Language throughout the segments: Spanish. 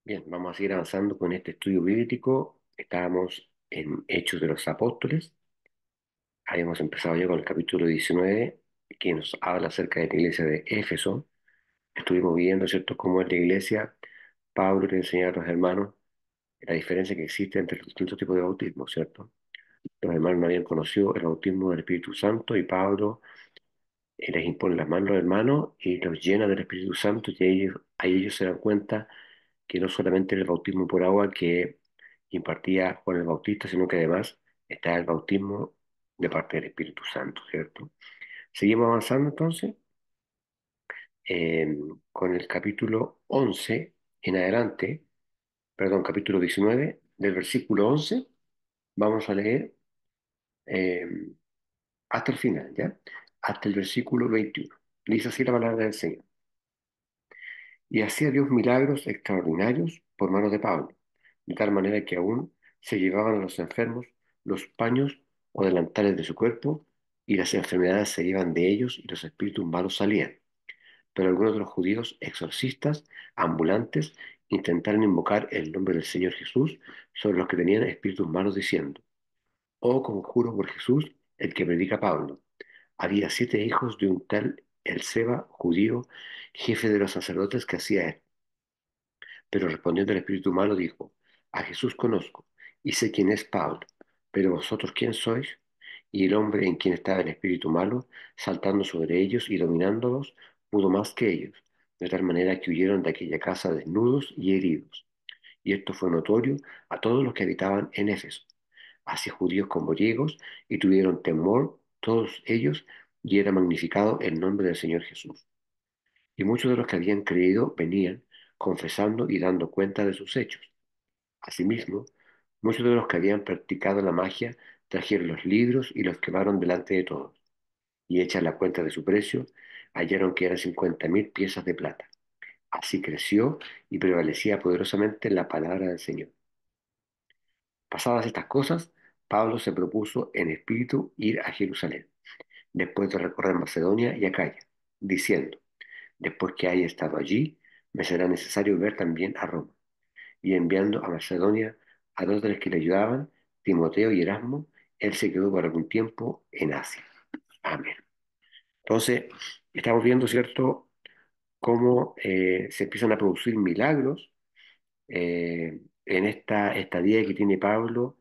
Bien, vamos a seguir avanzando con este estudio bíblico. Estábamos en Hechos de los Apóstoles. Habíamos empezado ya con el capítulo 19, que nos habla acerca de la iglesia de Éfeso. Estuvimos viendo, ¿cierto?, cómo es la iglesia. Pablo le enseñaba a los hermanos la diferencia que existe entre los distintos tipos de bautismo, ¿cierto? Los hermanos no habían conocido el bautismo del Espíritu Santo y Pablo les impone las manos a los hermanos y los llena del Espíritu Santo y ahí ellos se dan cuenta que no solamente era el bautismo por agua que impartía Juan el Bautista, sino que además está el bautismo de parte del Espíritu Santo, ¿cierto? Seguimos avanzando entonces eh, con el capítulo 11 en adelante, perdón, capítulo 19, del versículo 11, vamos a leer eh, hasta el final, ¿ya? Hasta el versículo 21. Dice así la palabra del Señor. Y hacía Dios milagros extraordinarios por manos de Pablo, de tal manera que aún se llevaban a los enfermos los paños o delantales de su cuerpo, y las enfermedades se iban de ellos y los espíritus malos salían. Pero algunos de los judíos exorcistas, ambulantes, intentaron invocar el nombre del Señor Jesús sobre los que tenían espíritus malos, diciendo: Oh, conjuro por Jesús, el que predica Pablo. Había 7 hijos de un tal Elseba, judío, jefe de los sacerdotes, que hacía esto. Pero respondiendo el espíritu malo dijo: A Jesús conozco y sé quién es Pablo, pero vosotros quién sois. Y el hombre en quien estaba el espíritu malo, saltando sobre ellos y dominándolos, pudo más que ellos, de tal manera que huyeron de aquella casa desnudos y heridos. Y esto fue notorio a todos los que habitaban en Éfeso, así judíos como griegos, y tuvieron temor todos ellos, y era magnificado el nombre del Señor Jesús. Y muchos de los que habían creído venían confesando y dando cuenta de sus hechos. Asimismo, muchos de los que habían practicado la magia trajeron los libros y los quemaron delante de todos. Y hecha la cuenta de su precio, hallaron que eran 50.000 piezas de plata. Así creció y prevalecía poderosamente la palabra del Señor. Pasadas estas cosas, Pablo se propuso en espíritu ir a Jerusalén, después de recorrer Macedonia y Acaya, diciendo: Después que haya estado allí, me será necesario ver también a Roma. Y enviando a Macedonia a dos de los que le ayudaban, Timoteo y Erasmo, él se quedó por algún tiempo en Asia. Amén. Entonces, estamos viendo, ¿cierto?, cómo se empiezan a producir milagros en esta estadía que tiene Pablo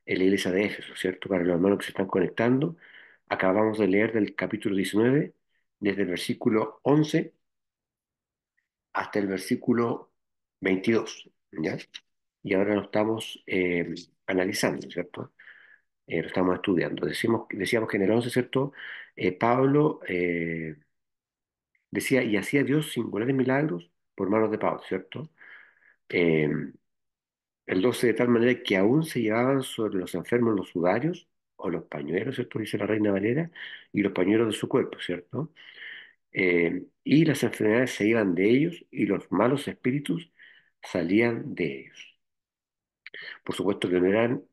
en la iglesia de Éfeso, ¿cierto? Para los hermanos que se están conectando, acabamos de leer del capítulo 19, desde el versículo 11 hasta el versículo 22, ¿ya? Y ahora lo estamos analizando, ¿cierto? Lo estamos estudiando. Decíamos que en el 11, ¿cierto? Pablo decía: y hacía Dios singulares milagros por manos de Pablo, ¿cierto? Eh, el 12, de tal manera que aún se llevaban sobre los enfermos los sudarios o los pañuelos, ¿cierto? Dice la Reina Valera, y los pañuelos de su cuerpo, ¿cierto? Y las enfermedades se iban de ellos y los malos espíritus salían de ellos. Por supuesto que no eran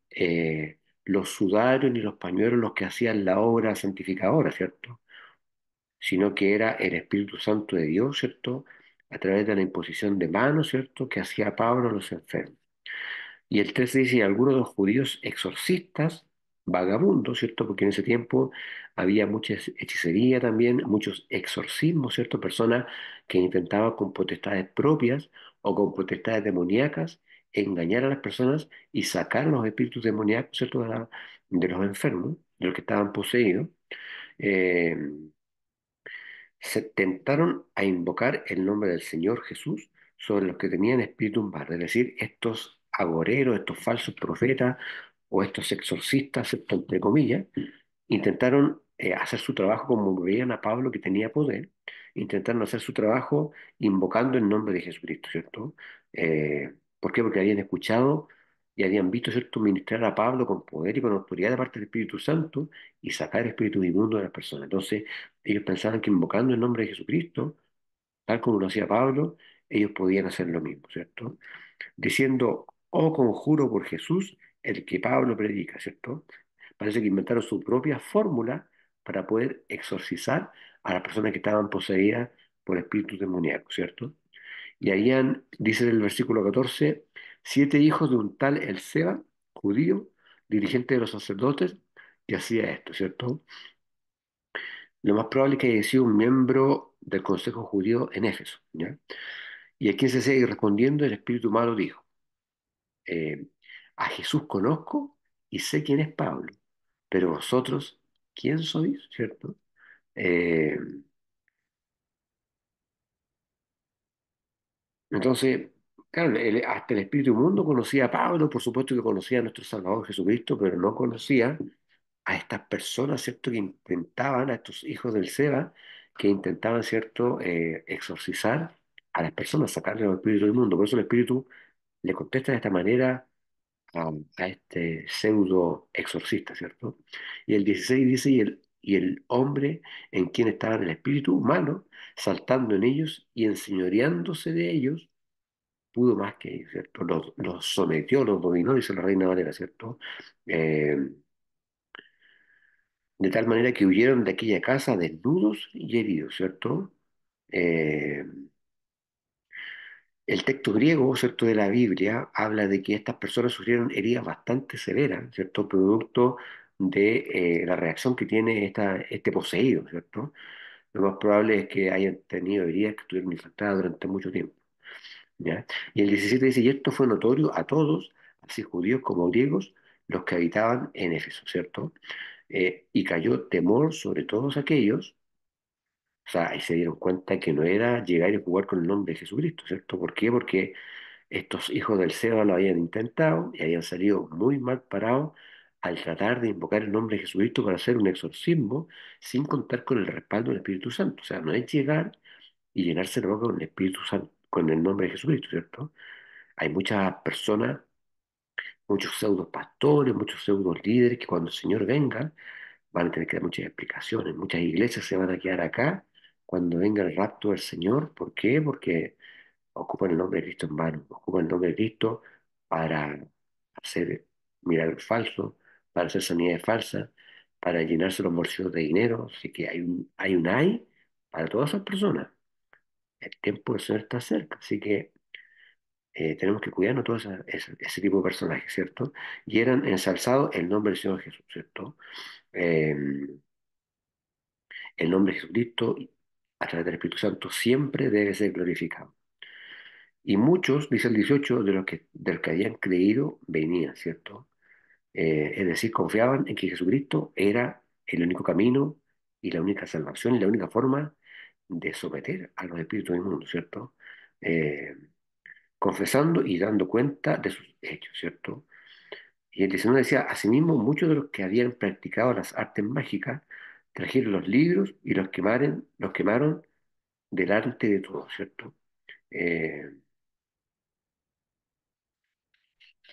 los sudarios ni los pañuelos los que hacían la obra santificadora, ¿cierto? Sino que era el Espíritu Santo de Dios, ¿cierto? A través de la imposición de manos, ¿cierto?, que hacía Pablo a los enfermos. Y el 13 dice: y algunos de los judíos exorcistas, vagabundos, ¿cierto? Porque en ese tiempo había mucha hechicería también, muchos exorcismos, ¿cierto? Personas que intentaban con potestades propias o con potestades demoníacas engañar a las personas y sacar los espíritus demoníacos, ¿cierto?, de los enfermos, de los que estaban poseídos. Eh, Se tentaron a invocar el nombre del Señor Jesús sobre los que tenían espíritu malos, es decir, estos agoreros, estos falsos profetas o estos exorcistas, entre comillas, intentaron hacer su trabajo como veían a Pablo que tenía poder, intentaron hacer su trabajo invocando el nombre de Jesucristo, ¿cierto? ¿Por qué? Porque habían escuchado y habían visto, ¿cierto?, ministrar a Pablo con poder y con autoridad de parte del Espíritu Santo y sacar espíritus inmundos de las personas. Entonces, ellos pensaban que invocando el nombre de Jesucristo, tal como lo hacía Pablo, ellos podían hacer lo mismo, ¿cierto? Diciendo: oh, conjuro por Jesús, el que Pablo predica, ¿cierto? Parece que inventaron su propia fórmula para poder exorcizar a las personas que estaban poseídas por espíritus demoníacos, ¿cierto? Y habían, dice en el versículo 14, 7 hijos de un tal Elseba, judío, dirigente de los sacerdotes, que hacía esto, ¿cierto? Lo más probable es que haya sido un miembro del Consejo Judío en Éfeso, ¿ya? Y aquí se sigue respondiendo, el espíritu malo dijo, eh, a Jesús conozco y sé quién es Pablo, pero vosotros, ¿quién sois? ¿Cierto? Eh, entonces, claro, hasta el espíritu inmundo conocía a Pablo, por supuesto que conocía a nuestro Salvador Jesucristo, pero no conocía a estas personas, ¿cierto? Que intentaban, a estos hijos del Seba, que intentaban, ¿cierto? Exorcizar a las personas, sacarle los espíritus del mundo. Por eso el espíritu le contesta de esta manera a este pseudo exorcista, ¿cierto? Y el 16 dice, y el hombre en quien estaba el espíritu malo, saltando en ellos y enseñoreándose de ellos, pudo más que ellos, ¿cierto? Los sometió, los dominó, dice la Reina Valera, ¿cierto? Eh, de tal manera que huyeron de aquella casa desnudos y heridos, ¿cierto? Eh, el texto griego, ¿cierto?, de la Biblia habla de que estas personas sufrieron heridas bastante severas, ¿cierto?, producto de la reacción que tiene este poseído, ¿cierto? Lo más probable es que hayan tenido heridas que estuvieron infectadas durante mucho tiempo, ¿ya? Y el 17 dice, y esto fue notorio a todos, así judíos como griegos, los que habitaban en Éfeso, ¿cierto? Y cayó temor sobre todos aquellos. O sea, ahí se dieron cuenta que no era llegar y jugar con el nombre de Jesucristo, ¿cierto? ¿Por qué? Porque estos hijos del Seba lo habían intentado y habían salido muy mal parados al tratar de invocar el nombre de Jesucristo para hacer un exorcismo sin contar con el respaldo del Espíritu Santo. O sea, no es llegar y llenarse la boca con el Espíritu Santo, con el nombre de Jesucristo, ¿cierto? Hay muchas personas, muchos pseudos pastores, muchos pseudos líderes que cuando el Señor venga van a tener que dar muchas explicaciones. Muchas iglesias se van a quedar acá cuando venga el rapto del Señor. ¿Por qué? Porque ocupan el nombre de Cristo en vano, ocupan el nombre de Cristo para hacer milagros falsos, para hacer sanidades falsas, para llenarse los bolsillos de dinero. Así que hay un ay para todas esas personas. El tiempo del Señor está cerca, así que tenemos que cuidarnos de todo ese tipo de personajes, ¿cierto? Y eran ensalzados el nombre del Señor Jesús, ¿cierto? Eh, el nombre de Jesucristo a través del Espíritu Santo siempre debe ser glorificado. Y muchos, dice el 18, de los que habían creído venían, ¿cierto? Es decir, confiaban en que Jesucristo era el único camino y la única salvación y la única forma de someter a los espíritus del mundo, ¿cierto? Eh, confesando y dando cuenta de sus hechos, ¿cierto? Y el 19 decía, asimismo, muchos de los que habían practicado las artes mágicas trajeron los libros y los quemaron delante de todos, ¿cierto? Eh,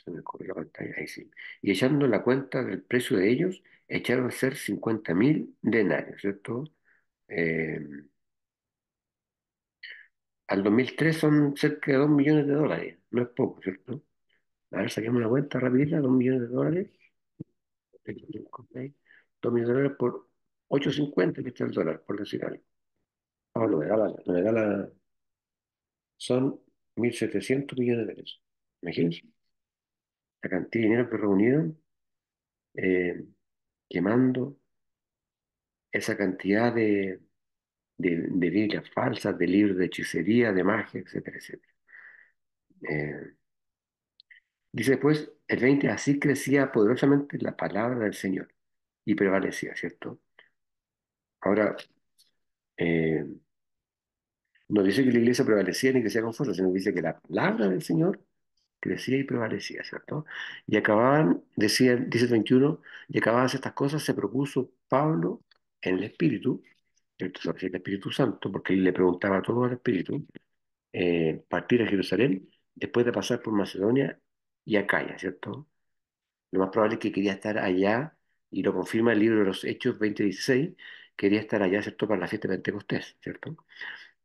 Se me corrió la pantalla, ahí sí. Y echando la cuenta del precio de ellos, echaron a ser 50.000 denarios, ¿cierto? Eh, al 2003 son cerca de 2 millones de dólares, no es poco, ¿cierto? A ver, saquemos una cuenta rapidita, 2 millones de dólares, 2 millones de dólares por 8,50 que está el dólar, por decir algo. Ah, son 1.700 millones de pesos. Imagínense la cantidad de dinero que reunieron eh, quemando esa cantidad de Biblias falsas, de libros de hechicería, de magia, etcétera, etcétera. Eh, dice después, el 20 así crecía poderosamente la palabra del Señor y prevalecía, ¿cierto? Ahora, eh, no dice que la iglesia prevalecía ni crecía con fuerza, sino que dice que la palabra del Señor crecía y prevalecía, ¿cierto? Y acababan, dice el 21, y acabadas estas cosas, se propuso Pablo en el Espíritu, ¿cierto? Se refiere al Espíritu Santo, porque él le preguntaba todo al Espíritu, partir a Jerusalén después de pasar por Macedonia y Acaya, ¿cierto? Lo más probable es que quería estar allá, y lo confirma el libro de los Hechos 20:16, quería estar allá, ¿cierto?, para la fiesta de Pentecostés, ¿cierto?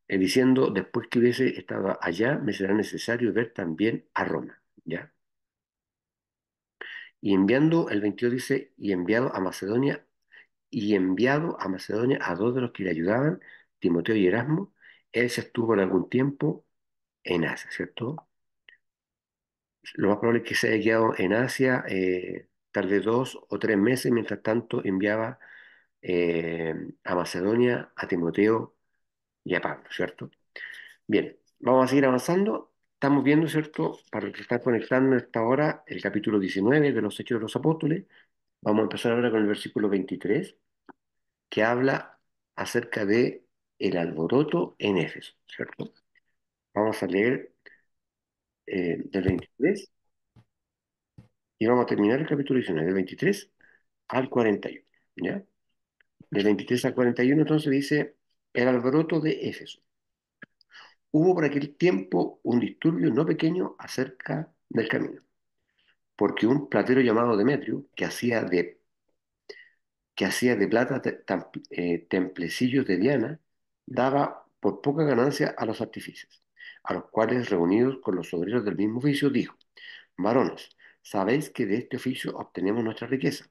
Diciendo, después que hubiese estado allá, me será necesario ver también a Roma, ¿ya? Y enviando, el 22 dice, y enviado a Macedonia a dos de los que le ayudaban, Timoteo y Erasmo, él se estuvo por algún tiempo en Asia, ¿cierto? Lo más probable es que se haya quedado en Asia tal vez 2 o 3 meses, mientras tanto enviaba eh, a Macedonia, a Timoteo y a Pablo, ¿cierto? Bien, vamos a seguir avanzando. Estamos viendo, ¿cierto? Para los que están conectando a esta hora, el capítulo 19 de los Hechos de los Apóstoles. Vamos a empezar ahora con el versículo 23, que habla acerca de el alboroto en Éfeso, ¿cierto? Vamos a leer del 23 y vamos a terminar el capítulo 19, del 23 al 41, ¿ya? Del 23 al 41 entonces dice, el alboroto de Éfeso. Hubo por aquel tiempo un disturbio no pequeño acerca del camino, porque un platero llamado Demetrio, que hacía de plata templecillos de Diana, daba por poca ganancia a los artífices, a los cuales, reunidos con los obreros del mismo oficio, dijo: Varones, sabéis que de este oficio obtenemos nuestra riqueza,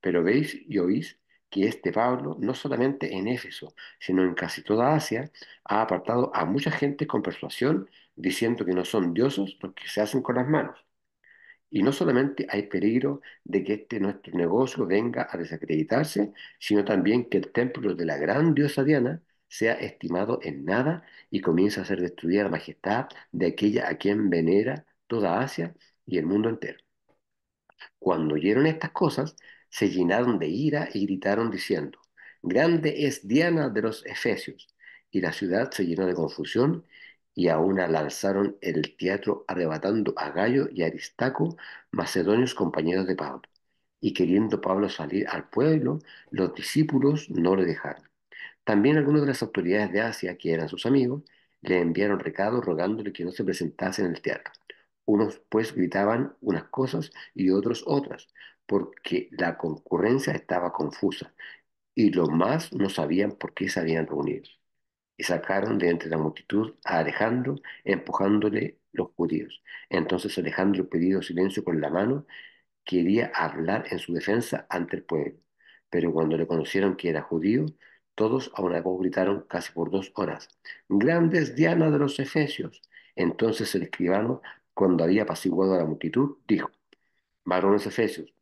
pero veis y oís que este Pablo, no solamente en Éfeso, sino en casi toda Asia, ha apartado a mucha gente con persuasión, diciendo que no son dioses los que se hacen con las manos. Y no solamente hay peligro de que este nuestro negocio venga a desacreditarse, sino también que el templo de la gran diosa Diana sea estimado en nada y comience a ser destruida la majestad de aquella a quien venera toda Asia y el mundo entero. Cuando oyeron estas cosas, se llenaron de ira y gritaron diciendo: Grande es Diana de los Efesios. Y la ciudad se llenó de confusión, y a una lanzaron el teatro arrebatando a Gayo y a Aristarco, macedonios compañeros de Pablo. Y queriendo Pablo salir al pueblo, los discípulos no le dejaron. También algunos de las autoridades de Asia, que eran sus amigos, le enviaron recados rogándole que no se presentase en el teatro. Unos pues gritaban unas cosas y otros otras, porque la concurrencia estaba confusa, y los más no sabían por qué se habían reunido. Y sacaron de entre la multitud a Alejandro, empujándole los judíos. Entonces Alejandro, pidió silencio con la mano, quería hablar en su defensa ante el pueblo, pero cuando le conocieron que era judío, todos a una voz gritaron casi por 2 horas: ¡Grande es Diana de los Efesios! Entonces el escribano, cuando había apaciguado a la multitud, dijo: Varones Efesios,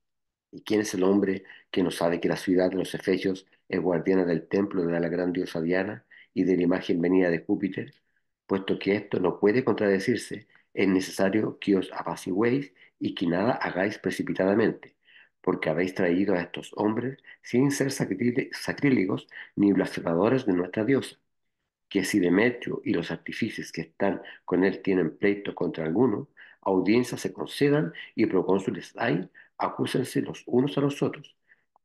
¿y quién es el hombre que no sabe que la ciudad de los Efesios es guardiana del templo de la gran diosa Diana y de la imagen venida de Júpiter? Puesto que esto no puede contradecirse, es necesario que os apaciguéis y que nada hagáis precipitadamente, porque habéis traído a estos hombres sin ser sacrílegos ni blasfemadores de nuestra diosa, que si Demetrio y los artífices que están con él tienen pleito contra alguno, audiencias se concedan y procónsules hay, acúsense los unos a los otros.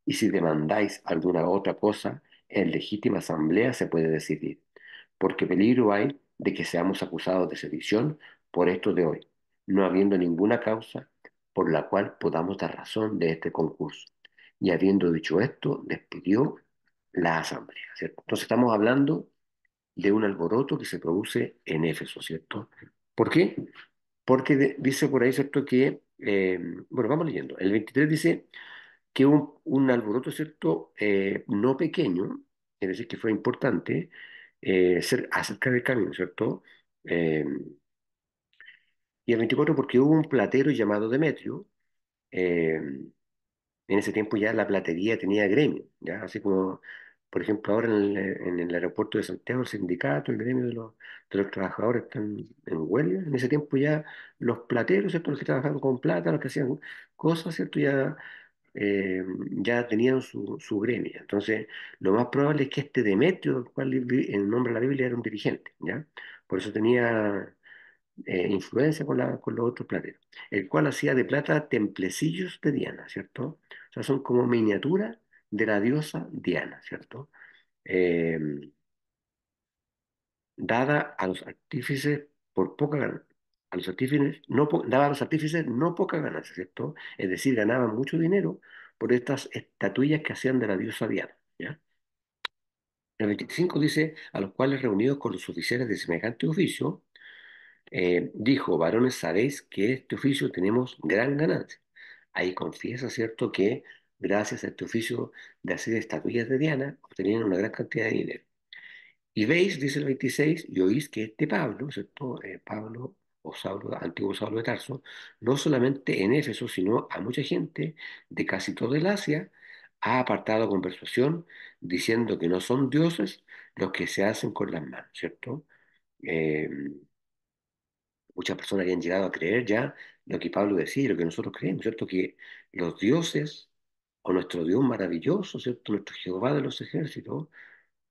Y si demandáis alguna otra cosa, en legítima asamblea se puede decidir, porque peligro hay de que seamos acusados de sedición por esto de hoy, no habiendo ninguna causa por la cual podamos dar razón de este concurso. Y habiendo dicho esto, despidió la asamblea, ¿cierto? Entonces estamos hablando de un alboroto que se produce en Éfeso, ¿cierto? ¿Por qué? Porque dice por ahí, ¿cierto? Bueno, vamos leyendo. El 23 dice que un alboroto, ¿cierto? No pequeño, es decir, que fue importante, acerca del camino, ¿cierto? Eh, y el 24 porque hubo un platero llamado Demetrio. eh, en ese tiempo ya la platería tenía gremio, ¿ya? Así como, por ejemplo, ahora en el aeropuerto de Santiago, el sindicato, el gremio de los trabajadores están en huelga. En ese tiempo ya los plateros, ¿cierto? Los que trabajaban con plata, los que hacían cosas, ¿cierto? Ya tenían su gremio. Entonces, lo más probable es que este Demetrio, el cual en nombre de la Biblia era un dirigente, ¿ya? Por eso tenía influencia con los otros plateros, el cual hacía de plata templecillos de Diana, ¿cierto? O sea, son como miniaturas de la diosa Diana, ¿cierto? Eh, dada a los artífices por poca ganancia. A los artífices daba a los artífices no poca ganancia, ¿cierto? Es decir, ganaban mucho dinero por estas estatuillas que hacían de la diosa Diana, ¿ya? El 25 dice: a los cuales reunidos con los oficiales de semejante oficio, dijo: Varones, sabéis que este oficio tenemos gran ganancia. Ahí confiesa, ¿cierto?, que gracias a este oficio de hacer estatuillas de Diana obtenían una gran cantidad de dinero. Y veis, dice el 26, y oís que este Pablo, ¿cierto? Pablo o Saulo, antiguo Saulo de Tarso, no solamente en Éfeso, sino a mucha gente de casi todo el Asia, ha apartado con persuasión, diciendo que no son dioses los que se hacen con las manos, ¿cierto? Eh, Muchas personas habían llegado a creer ya lo que Pablo decía, y lo que nosotros creemos, ¿cierto? Que los dioses, o nuestro Dios maravilloso, ¿cierto? Nuestro Jehová de los ejércitos,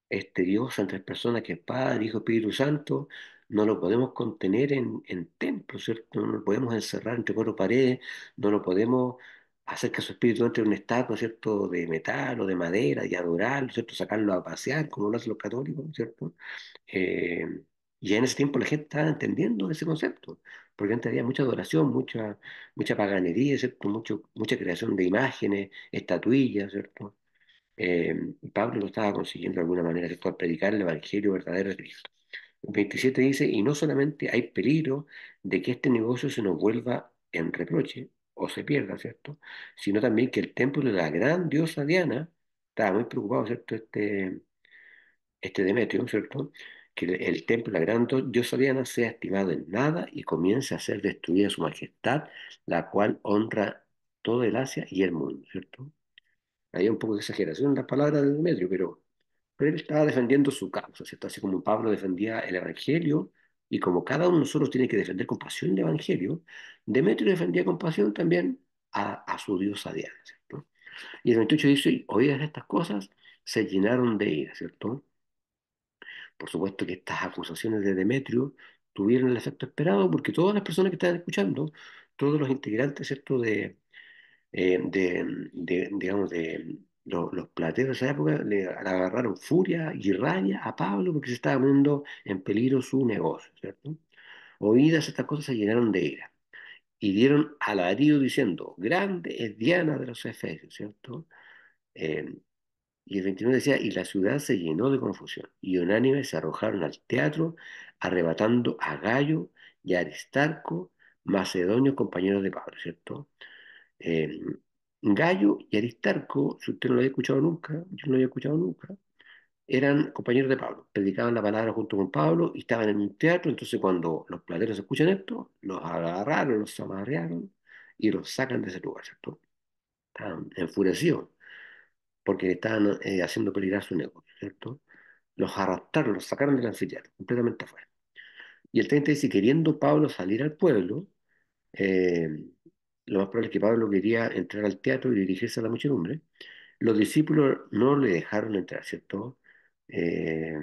este Dios en tres personas que es Padre, Hijo, Espíritu Santo, no lo podemos contener en templos, ¿cierto? No lo podemos encerrar entre cuatro paredes, no lo podemos hacer que su espíritu entre en una estatua, ¿cierto? De metal o de madera y adorarlo, ¿cierto? Sacarlo a pasear, como lo hacen los católicos, ¿cierto? Eh, y en ese tiempo la gente estaba entendiendo ese concepto, porque antes había mucha adoración, mucha paganería, ¿cierto? Mucha creación de imágenes, estatuillas, ¿cierto? Y Pablo lo estaba consiguiendo de alguna manera, ¿cierto? Al predicar el Evangelio verdadero de Cristo. El 27 dice, y no solamente hay peligro de que este negocio se nos vuelva en reproche o se pierda, ¿cierto? Sino también que el templo de la gran diosa Diana, estaba muy preocupado, ¿cierto? Este Demetrio, ¿cierto? Que el templo de la gran diosa Diana sea estimado en nada y comience a ser destruida su majestad, la cual honra todo el Asia y el mundo, ¿cierto? Hay un poco de exageración en las palabras de Demetrio, pero él estaba defendiendo su causa, ¿cierto? Así como Pablo defendía el Evangelio, y como cada uno de nosotros tiene que defender con pasión el Evangelio, Demetrio defendía con pasión también a su diosa Diana, ¿cierto? Y el 28 dice, y oídas estas cosas, se llenaron de ira, ¿cierto? Por supuesto que estas acusaciones de Demetrio tuvieron el efecto esperado, porque todas las personas que estaban escuchando, todos los integrantes, ¿cierto? Digamos, de los plateros de esa época le agarraron furia y rabia a Pablo porque se estaba poniendo en peligro su negocio, ¿cierto? Oídas estas cosas se llenaron de ira y dieron alarido diciendo, grande es Diana de los Efesios, ¿cierto? Eh, y el 29 decía, y la ciudad se llenó de confusión, y unánimes se arrojaron al teatro, arrebatando a Gallo y a Aristarco, macedonios compañeros de Pablo, ¿cierto? Eh, Gallo y Aristarco, si usted no lo había escuchado nunca, yo no lo había escuchado nunca, eran compañeros de Pablo, predicaban la palabra junto con Pablo y estaban en un teatro, entonces cuando los plateros escuchan esto, los agarraron, los amarrearon y los sacan de ese lugar, ¿cierto? Estaban enfurecidos porque estaban haciendo peligrar su negocio, ¿cierto? Los arrastraron, los sacaron del anfiteatro, completamente afuera. Y el 30 dice, queriendo Pablo salir al pueblo, eh, lo más probable es que Pablo quería entrar al teatro y dirigirse a la muchedumbre. Los discípulos no le dejaron entrar, ¿cierto? Eh,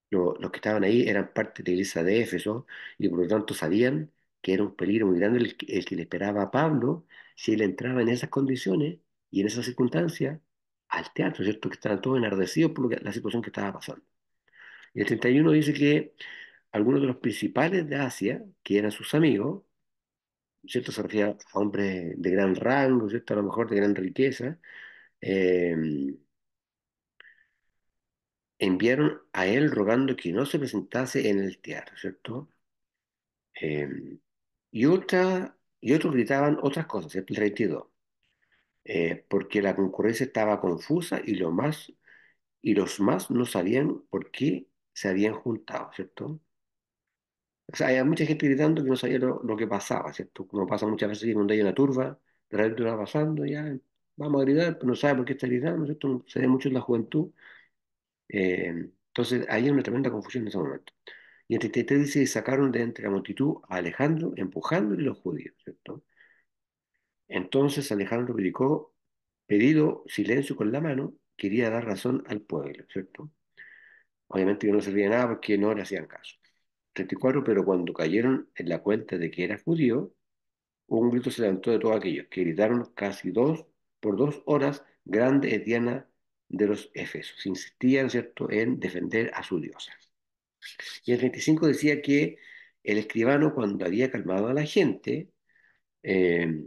los que estaban ahí eran parte de la iglesia de Éfeso y por lo tanto sabían que era un peligro muy grande el que le esperaba a Pablo si él entraba en esas condiciones y en esas circunstancias al teatro, ¿cierto? Que estaban todos enardecidos por la situación que estaba pasando. Y el 31 dice que algunos de los principales de Asia, que eran sus amigos, ¿cierto? Se refiere a hombres de gran rango, ¿cierto? A lo mejor de gran riqueza, eh, enviaron a él rogando que no se presentase en el teatro, ¿cierto? Eh, y otros gritaban otras cosas, ¿cierto? El 32, porque la concurrencia estaba confusa y los más no sabían por qué se habían juntado, ¿cierto? O sea, había mucha gente gritando que no sabía lo que pasaba, ¿cierto? Como pasa muchas veces que cuando hay una turba, de repente va pasando, ya, vamos a gritar, pero no sabe por qué está gritando, ¿cierto? Se ve mucho en la juventud. Entonces, hay una tremenda confusión en ese momento. Y el 33 dice, sacaron de entre la multitud a Alejandro, empujándole los judíos, ¿cierto? Entonces Alejandro predicó, pedido silencio con la mano, quería dar razón al pueblo, ¿cierto? Obviamente que no servía de nada porque no le hacían caso. 34, pero cuando cayeron en la cuenta de que era judío, un grito se levantó de todos aquellos, que gritaron casi por 2 horas, grande es Diana de los Efesos. Insistían, ¿cierto?, en defender a su diosa. Y el 35 decía que el escribano, cuando había calmado a la gente, eh,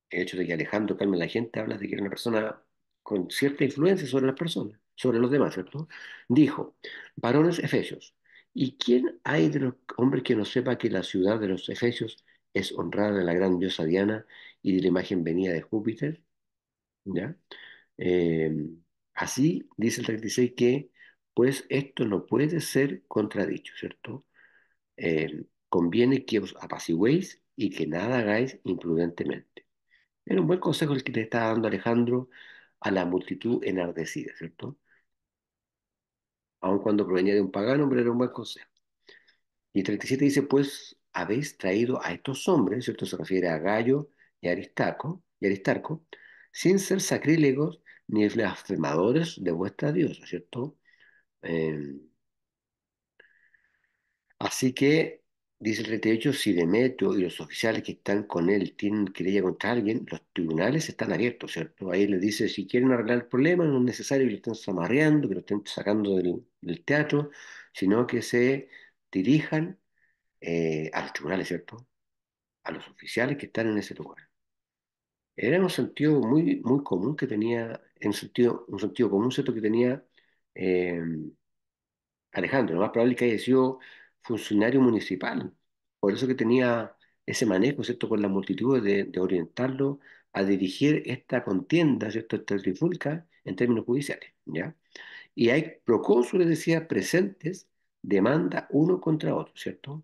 el hecho de que Alejandro calme a la gente habla de que era una persona con cierta influencia sobre las personas, sobre los demás, ¿cierto? Dijo, varones efesios, ¿y quién hay de los hombres que no sepa que la ciudad de los efesios es honrada de la gran diosa Diana y de la imagen venida de Júpiter? ¿Ya? Eh, Así dice el 36 que pues esto no puede ser contradicho, ¿cierto? Conviene que os apaciguéis y que nada hagáis imprudentemente. Era un buen consejo el que le estaba dando Alejandro a la multitud enardecida, ¿cierto? Aun cuando provenía de un pagano, pero era un buen consejo. Y el 37 dice, pues habéis traído a estos hombres, ¿cierto? Se refiere a Gallo y Aristarco, sin ser sacrílegos ni blasfemadores de vuestra diosa, ¿cierto? Eh, Así que, dice el 38, si Demetrio y los oficiales que están con él tienen querella contra alguien, los tribunales están abiertos, ¿cierto? Ahí les dice, si quieren arreglar el problema, no es necesario que lo estén zamarreando, que lo estén sacando del teatro, sino que se dirijan a los tribunales, ¿cierto? A los oficiales que están en ese lugar. Era un sentido muy, muy común que tenía, un sentido común, ¿cierto? Que tenía eh, Alejandro. Lo más probable es que haya sido funcionario municipal. Por eso que tenía ese manejo, ¿cierto? Con las multitudes de orientarlo a dirigir esta contienda, ¿cierto? Esta trifulca en términos judiciales, ¿ya? Y hay procónsules, decía, presentes, demanda uno contra otro, ¿cierto?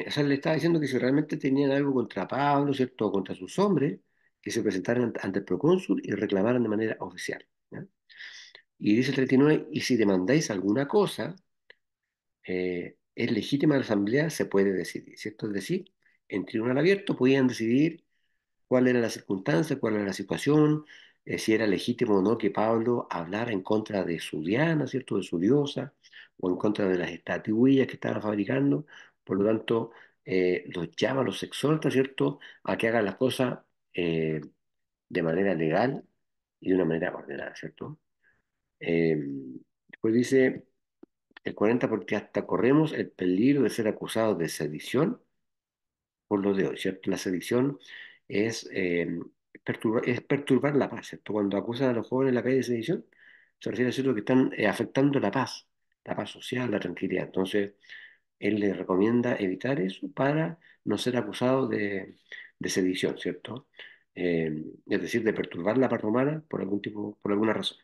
O sea, le estaba diciendo que si realmente tenían algo contra Pablo, ¿cierto? O contra sus hombres, que se presentaran ante el procónsul y reclamaran de manera oficial, ¿ya? Y dice el 39, y si demandáis alguna cosa, es legítima la asamblea, se puede decidir, ¿cierto? Es decir, en tribunal abierto podían decidir cuál era la circunstancia, cuál era la situación, si era legítimo o no que Pablo hablara en contra de su Diana, ¿cierto? De su diosa, o en contra de las estatuillas que estaban fabricando. Por lo tanto, los llama, los exhorta, ¿cierto? A que hagan las cosas eh, de manera legal y de una manera ordenada, ¿cierto? Eh, Después dice el 40 porque hasta corremos el peligro de ser acusados de sedición por lo de hoy, ¿cierto? La sedición es, es perturbar la paz, ¿cierto? Cuando acusan a los jóvenes en la calle de sedición, se refiere a cierto que están afectando la paz social, la tranquilidad. Entonces, él le recomienda evitar eso para no ser acusado de sedición, ¿cierto? Es decir, de perturbar la paz romana por algún tipo, por alguna razón,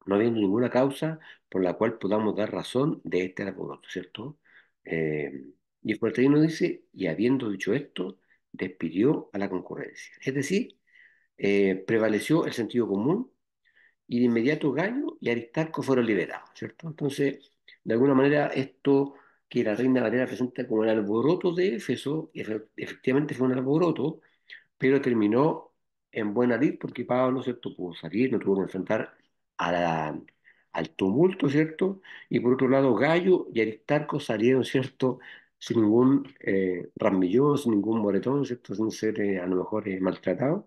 no habiendo ninguna causa por la cual podamos dar razón de este alboroto, ¿cierto? Eh, y el 41 dice, y habiendo dicho esto, despidió a la concurrencia. Es decir, prevaleció el sentido común y de inmediato Gallo y Aristarco fueron liberados, ¿cierto? Entonces, de alguna manera, esto que la reina Valera presenta como el alboroto de Éfeso, efectivamente fue un alboroto, pero terminó en buena lid porque Pablo, ¿cierto?, pudo salir, no tuvo que enfrentar a al tumulto, ¿cierto? Y por otro lado, Gallo y Aristarco salieron, ¿cierto?, sin ningún ramillón, sin ningún moretón, ¿cierto?, sin ser a lo mejor maltratados,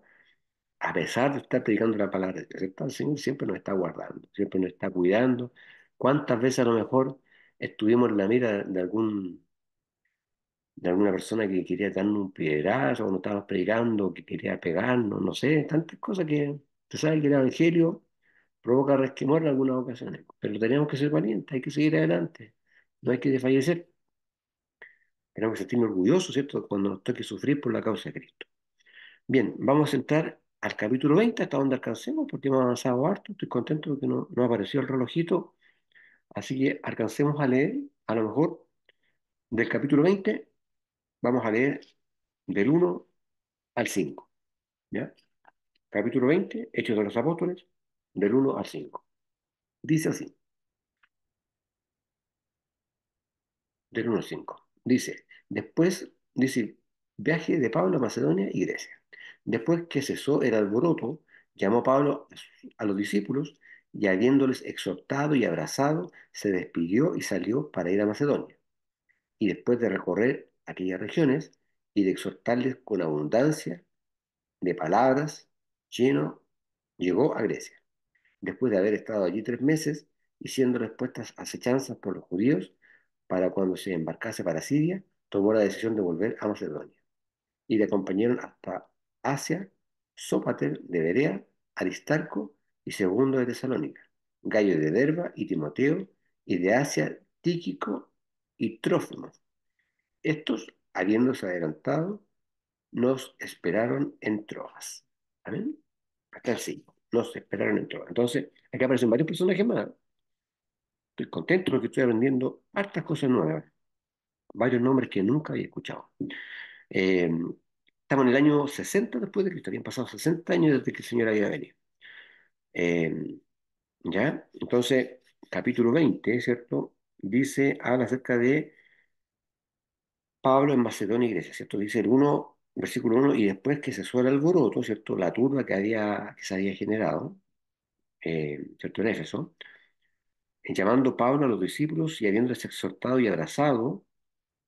a pesar de estar predicando la palabra de Dios, ¿cierto? El Señor siempre nos está guardando, siempre nos está cuidando. ¿Cuántas veces a lo mejor estuvimos en la mira de alguna persona que quería darnos un piedrazo cuando estábamos predicando, que quería pegarnos, no sé, tantas cosas que usted sabe que el Evangelio provoca resquemor en algunas ocasiones, pero tenemos que ser valientes, hay que seguir adelante, no hay que desfallecer, tenemos que sentirnos orgullosos, ¿cierto?, cuando nos toque sufrir por la causa de Cristo. Bien, vamos a entrar al capítulo 20 hasta donde alcancemos, porque hemos avanzado harto, estoy contento porque no apareció el relojito, así que alcancemos a leer, a lo mejor, del capítulo 20 vamos a leer del 1 al 5. ¿Ya? Capítulo 20 Hechos de los Apóstoles, del 1 al 5. Dice así, del 1 al 5. Dice, viaje de Pablo a Macedonia y Grecia. Después que cesó el alboroto, llamó Pablo a los discípulos y habiéndoles exhortado y abrazado, se despidió y salió para ir a Macedonia. Y después de recorrer aquellas regiones y de exhortarles con abundancia de palabras, lleno, llegó a Grecia. Después de haber estado allí 3 meses y siendo respuestas acechanzas por los judíos, para cuando se embarcase para Siria, tomó la decisión de volver a Macedonia. Y le acompañaron hasta Asia, Sópater de Berea, Aristarco y Segundo de Tesalónica, Gallo de Derba y Timoteo, y de Asia, Tíquico y Trófimo. Estos, habiéndose adelantado, nos esperaron en Troas. Amén. Hasta el 5. nos esperaron en Troas. Entonces, acá aparecen varios personajes más. Estoy contento porque estoy aprendiendo hartas cosas nuevas, varios nombres que nunca había escuchado. Eh, Estamos en el año 60 después de Cristo, habían pasado 60 años desde que el Señor había venido. Eh, ¿Ya? Entonces, capítulo 20, ¿cierto? Dice, habla acerca de Pablo en Macedonia y Grecia, ¿cierto? Dice el uno, versículo uno, y después que cesó el alboroto, ¿cierto? La turba que se había generado, ¿cierto? En Éfeso, llamando Pablo a los discípulos y habiéndoles exhortado y abrazado,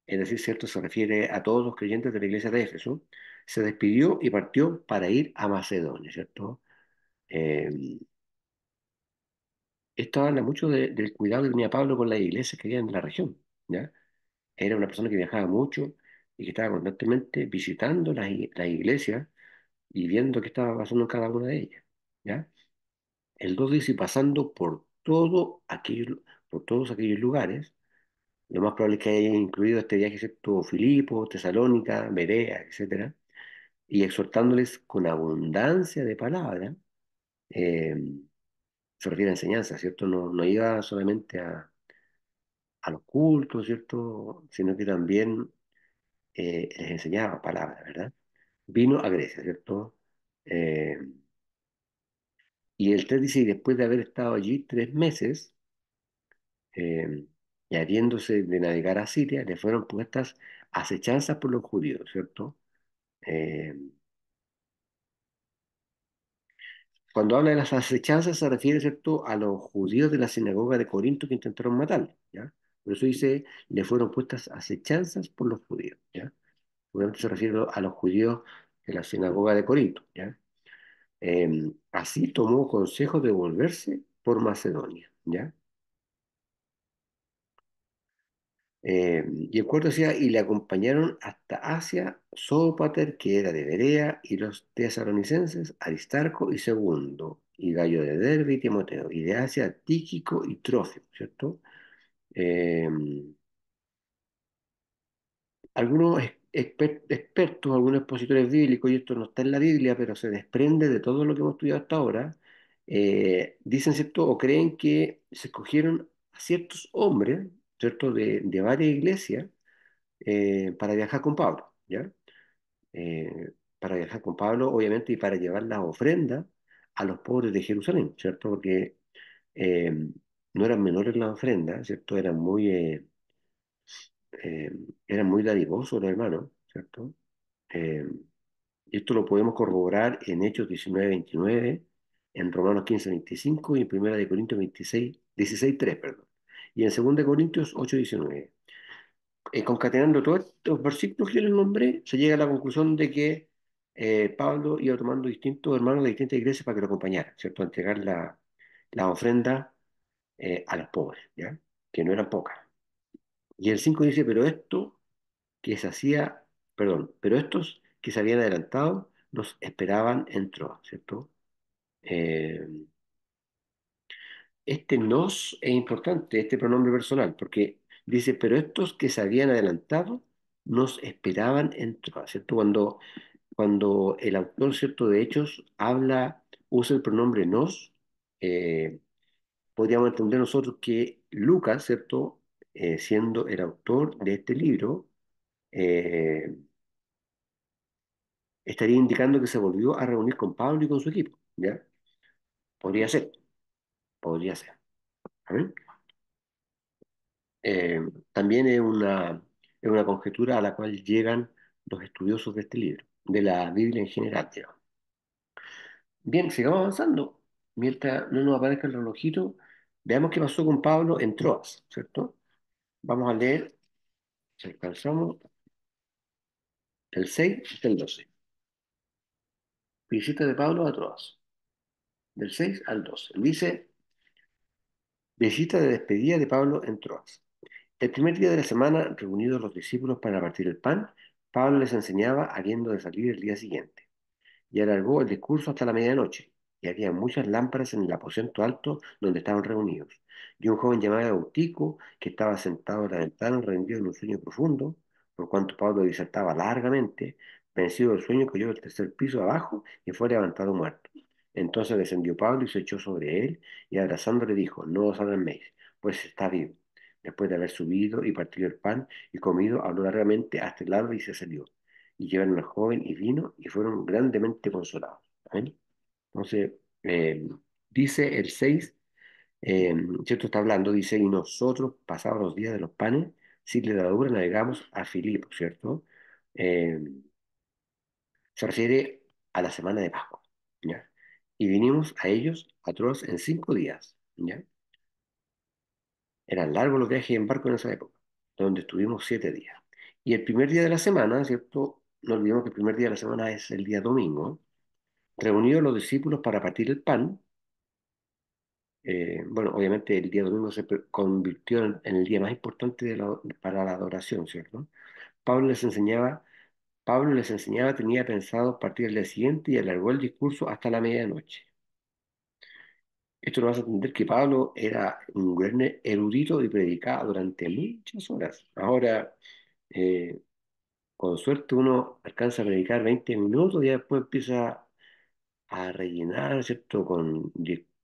es decir, ¿cierto? Se refiere a todos los creyentes de la iglesia de Éfeso, se despidió y partió para ir a Macedonia, ¿cierto? Eh, Esto habla mucho del cuidado que tenía Pablo con las iglesias que había en la región, ¿ya? Era una persona que viajaba mucho y que estaba constantemente visitando las iglesias y viendo qué estaba pasando en cada una de ellas, ¿ya? El 2 dice, pasando por todos aquellos lugares, lo más probable es que haya incluido este viaje, excepto Filipo, Tesalónica, Berea, etcétera, y exhortándoles con abundancia de palabra, eh, se refiere a enseñanza, ¿cierto? No, no iba solamente a los cultos, ¿cierto? Sino que también les enseñaba palabras, ¿verdad? Vino a Grecia, ¿cierto? Eh, y el 3 dice, y después de haber estado allí 3 meses, eh, y habiéndose de navegar a Siria, le fueron puestas acechanzas por los judíos, ¿cierto? Eh, Cuando habla de las acechanzas se refiere, ¿cierto?, a los judíos de la sinagoga de Corinto que intentaron matarlo, ¿ya? Por eso dice, le fueron puestas acechanzas por los judíos, ¿ya? Obviamente se refiere a los judíos de la sinagoga de Corinto, ¿ya? Así tomó consejo de volverse por Macedonia, ¿ya? Y el cuarto decía, y le acompañaron hasta Asia Sópater, que era de Berea, y los tesalonicenses, Aristarco y Segundo, y Gallo de Derbe y Timoteo, y de Asia Tíquico y Trófimo, ¿cierto? Eh, Algunos expertos, algunos expositores bíblicos, y esto no está en la Biblia, pero se desprende de todo lo que hemos estudiado hasta ahora, dicen, ¿cierto? O creen que se escogieron a ciertos hombres, ¿cierto? De varias iglesias para viajar con Pablo, ¿ya? Para viajar con Pablo, obviamente, y para llevar las ofrendas a los pobres de Jerusalén, ¿cierto? Porque eh, no eran menores las ofrendas, ¿cierto? Eh, Eran muy dadivosos los hermanos, ¿cierto? Eh, y esto lo podemos corroborar en Hechos 19:29, en Romanos 15:25 y en Primera de Corintios 16:3, perdón. Y en 2 de Corintios 8:19. Concatenando todos estos versículos que les nombré, se llega a la conclusión de que Pablo iba tomando distintos hermanos de distintas iglesias para que lo acompañaran, ¿cierto? A entregar la ofrenda a los pobres, ¿ya? Que no eran pocas. Y el 5 dice, que se hacía, pero estos que se habían adelantado nos esperaban en Troas, ¿cierto? Eh, este nos es importante, este pronombre personal, porque dice, pero estos que se habían adelantado nos esperaban en Troas, ¿cierto? Cuando el autor, ¿cierto?, de Hechos usa el pronombre nos, eh, podríamos entender nosotros que Lucas, ¿cierto?, siendo el autor de este libro, eh, estaría indicando que se volvió a reunir con Pablo y con su equipo, ¿ya? Podría ser, podría ser. ¿Amén? Eh, También es una conjetura a la cual llegan los estudiosos de este libro, de la Biblia en general, digamos. Bien, sigamos avanzando. Mientras no nos aparezca el relojito, veamos qué pasó con Pablo en Troas, ¿cierto? Vamos a leer, si alcanzamos, el 6 hasta el 12. Visita de Pablo a Troas, del 6 al 12. Dice, visita de despedida de Pablo en Troas. El primer día de la semana, reunidos los discípulos para partir el pan, Pablo les enseñaba habiendo de salir el día siguiente, y alargó el discurso hasta la medianoche, y había muchas lámparas en el aposento alto donde estaban reunidos. Y un joven llamado Eutico, que estaba sentado en la ventana, rendido en un sueño profundo, por cuanto Pablo disertaba largamente, vencido del sueño, cayó del tercer piso abajo y fue levantado muerto. Entonces descendió Pablo y se echó sobre él, y abrazándole dijo, no os alarméis, pues está vivo. Después de haber subido y partido el pan y comido, habló largamente hasta el alba y se salió. Y llevaron al joven y vino y fueron grandemente consolados. Amén. Entonces, dice el 6, ¿cierto? Está hablando, dice, y nosotros, pasados los días de los panes, sin levadura, navegamos a Filipo, ¿cierto? Eh, Se refiere a la semana de Pascua, ¿ya? Y vinimos a ellos a Troas en 5 días, ¿ya? Eran largos los viajes en barco en esa época, donde estuvimos 7 días. Y el primer día de la semana, ¿cierto? No olvidemos que el primer día de la semana es el día domingo, reunidos los discípulos para partir el pan. Bueno, obviamente el día domingo convirtió en el día más importante para la adoración, ¿cierto? Pablo les enseñaba, Pablo les enseñaba, tenía pensado partir el día siguiente y alargó el discurso hasta la medianoche. Esto nos hace entender que Pablo era un gran erudito y predicaba durante muchas horas. Ahora, eh, con suerte uno alcanza a predicar 20 minutos y ya después empieza a rellenar, ¿cierto?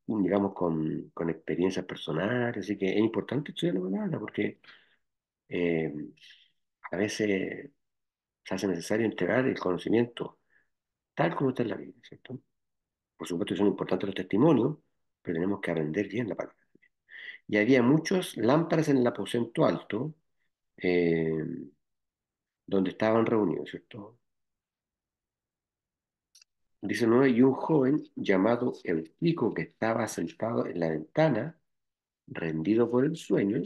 Digamos, con experiencias personales. Así que es importante estudiar la palabra porque eh, a veces se hace necesario entregar el conocimiento tal como está en la Biblia, ¿cierto? Por supuesto que son importantes los testimonios, pero tenemos que aprender bien la palabra. Y había muchas lámparas en el aposento alto eh, donde estaban reunidos, ¿cierto? Dice 9, y un joven llamado Eutico que estaba sentado en la ventana, rendido por el sueño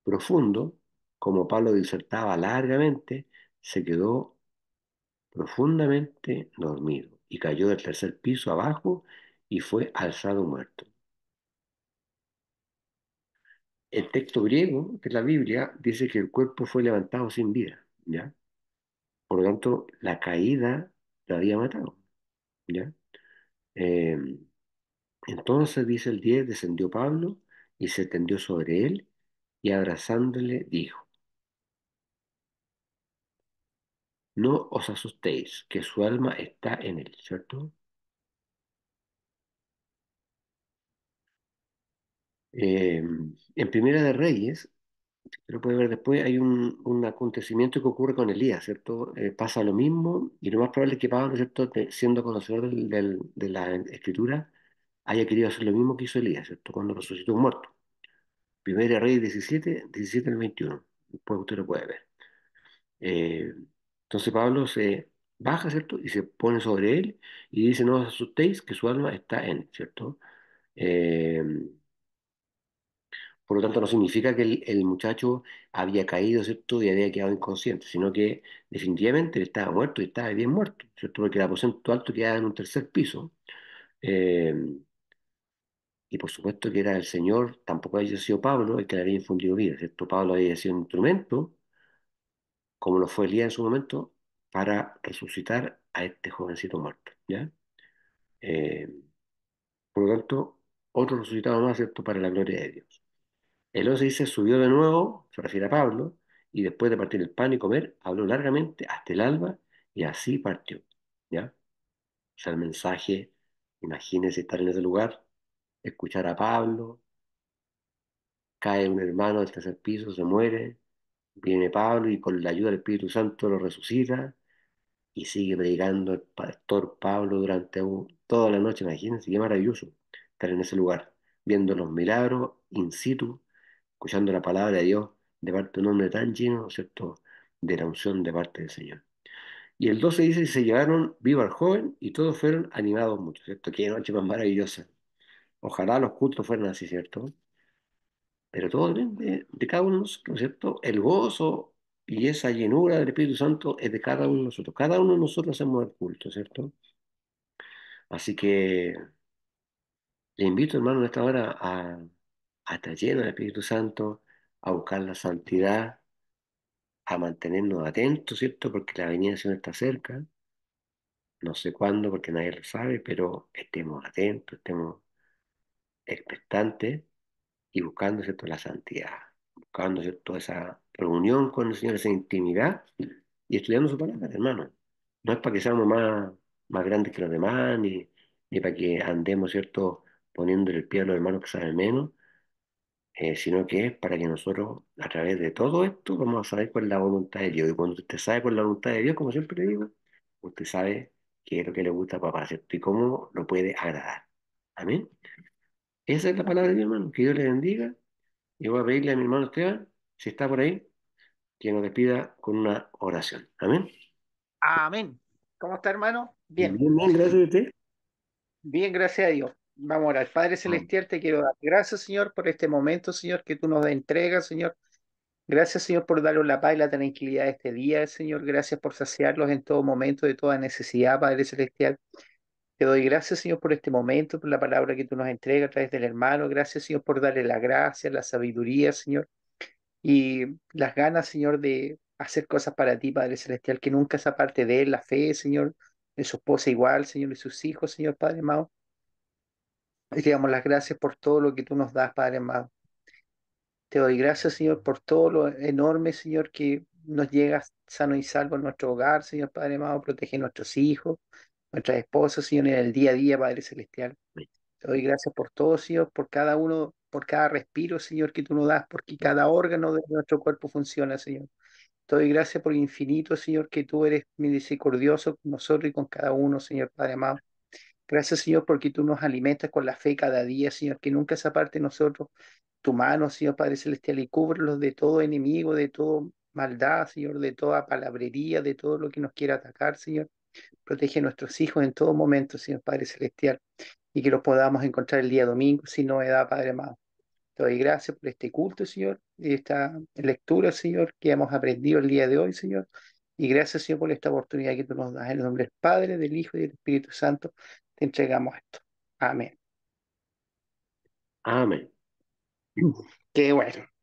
profundo, como Pablo disertaba largamente, se quedó profundamente dormido y cayó del tercer piso abajo y fue alzado muerto. El texto griego de la Biblia dice que el cuerpo fue levantado sin vida, ¿ya? Por lo tanto, la caída la había matado, ¿ya? Eh, entonces, dice el 10, descendió Pablo y se tendió sobre él y abrazándole dijo, no os asustéis, que su alma está en él, ¿cierto? En Primera de Reyes, lo puede ver después, hay un acontecimiento que ocurre con Elías, ¿cierto? Pasa lo mismo y lo más probable es que Pablo, ¿cierto? Siendo conocedor de la escritura, haya querido hacer lo mismo que hizo Elías, ¿cierto? Cuando resucitó un muerto. Primera de Reyes 17 al 21. Después usted lo puede ver. Eh, entonces Pablo se baja, ¿cierto? Y se pone sobre él y dice, no os asustéis, que su alma está en él, ¿cierto? Eh, por lo tanto, no significa que el muchacho había caído, ¿cierto? Y había quedado inconsciente, sino que definitivamente él estaba muerto y estaba bien muerto, ¿cierto? Porque el aposento alto quedaba en un tercer piso. Eh, y por supuesto que era el Señor, tampoco había sido Pablo el que le había infundido vida, ¿cierto? Pablo había sido un instrumento como lo fue Elías en su momento, para resucitar a este jovencito muerto, ¿ya? Eh, por lo tanto, otro resucitado más, ¿cierto? Para la gloria de Dios. El 11 dice, subió de nuevo, se refiere a Pablo, y después de partir el pan y comer, habló largamente hasta el alba, y así partió, ¿ya? O sea, el mensaje, imagínense estar en ese lugar, escuchar a Pablo, cae un hermano del tercer piso, se muere, viene Pablo y con la ayuda del Espíritu Santo lo resucita, y sigue predicando el pastor Pablo durante toda la noche. Imagínense qué maravilloso estar en ese lugar, viendo los milagros in situ, escuchando la palabra de Dios de parte de un hombre tan lleno, ¿no es cierto?, de la unción de parte del Señor. Y el 12 dice, y se llevaron vivo al joven y todos fueron animados mucho, ¿cierto? Qué noche más maravillosa. Ojalá los cultos fueran así, ¿cierto? Pero todo depende de cada uno de nosotros, ¿no es cierto? El gozo y esa llenura del Espíritu Santo es de cada uno de nosotros. Cada uno de nosotros hacemos el culto, ¿cierto? Así que le invito, hermano, en esta hora a estar lleno del Espíritu Santo, a buscar la santidad, a mantenernos atentos, ¿cierto? Porque la venida del Señor está cerca. No sé cuándo, porque nadie lo sabe, pero estemos atentos, estemos expectantes y buscando, ¿cierto?, la santidad, buscando, ¿cierto?, esa reunión con el Señor, esa intimidad y estudiando su palabra, hermano. No es para que seamos más grandes que los demás, ni para que andemos, ¿cierto?, poniéndole el pie a los hermanos que saben menos, sino que es para que nosotros, a través de todo esto, vamos a saber cuál es la voluntad de Dios. Y cuando usted sabe cuál es la voluntad de Dios, como siempre le digo, usted sabe qué es lo que le gusta a papá, ¿cierto? Y cómo lo puede agradar. Amén. Esa es la palabra de Dios, hermano. Que Dios le bendiga. Y voy a pedirle a mi hermano Esteban, si está por ahí, que nos despida con una oración. Amén. Amén. ¿Cómo está, hermano? Bien, Bien, bien, gracias a usted. bien, gracias a Dios. Vamos a orar. Padre Amén. Celestial, te quiero dar gracias, Señor, por este momento, Señor, que tú nos entregas, Señor. Gracias, Señor, por darnos la paz y la tranquilidad de este día, Señor. Gracias por saciarlos en todo momento de toda necesidad, Padre Celestial. Te doy gracias, Señor, por este momento, por la palabra que tú nos entregas a través del hermano. Gracias, Señor, por darle la gracia, la sabiduría, Señor, y las ganas, Señor, de hacer cosas para ti, Padre Celestial, que nunca se aparte de él, la fe, Señor, de su esposa igual, Señor, de sus hijos, Señor, Padre amado. Y te damos las gracias por todo lo que tú nos das, Padre amado. Te doy gracias, Señor, por todo lo enorme, Señor, que nos llega sano y salvo en nuestro hogar, Señor, Padre amado. Protege a nuestros hijos, nuestras esposas, Señor, en el día a día, Padre Celestial. Te doy gracias por todo, Señor, por cada uno, por cada respiro, Señor, que tú nos das, porque cada órgano de nuestro cuerpo funciona, Señor. Te doy gracias por el infinito, Señor, que tú eres misericordioso con nosotros y con cada uno, Señor, Padre amado. Gracias, Señor, porque tú nos alimentas con la fe cada día, Señor, que nunca se aparte de nosotros tu mano, Señor Padre Celestial, y cúbrelos de todo enemigo, de toda maldad, Señor, de toda palabrería, de todo lo que nos quiera atacar, Señor. Protege a nuestros hijos en todo momento, Señor Padre Celestial, y que los podamos encontrar el día domingo, sin novedad, Padre amado. Te doy gracias por este culto, Señor, y esta lectura, Señor, que hemos aprendido el día de hoy, Señor. Y gracias, Señor, por esta oportunidad que tú nos das. En el nombre del Padre, del Hijo y del Espíritu Santo, te entregamos esto. Amén. Amén. Qué bueno.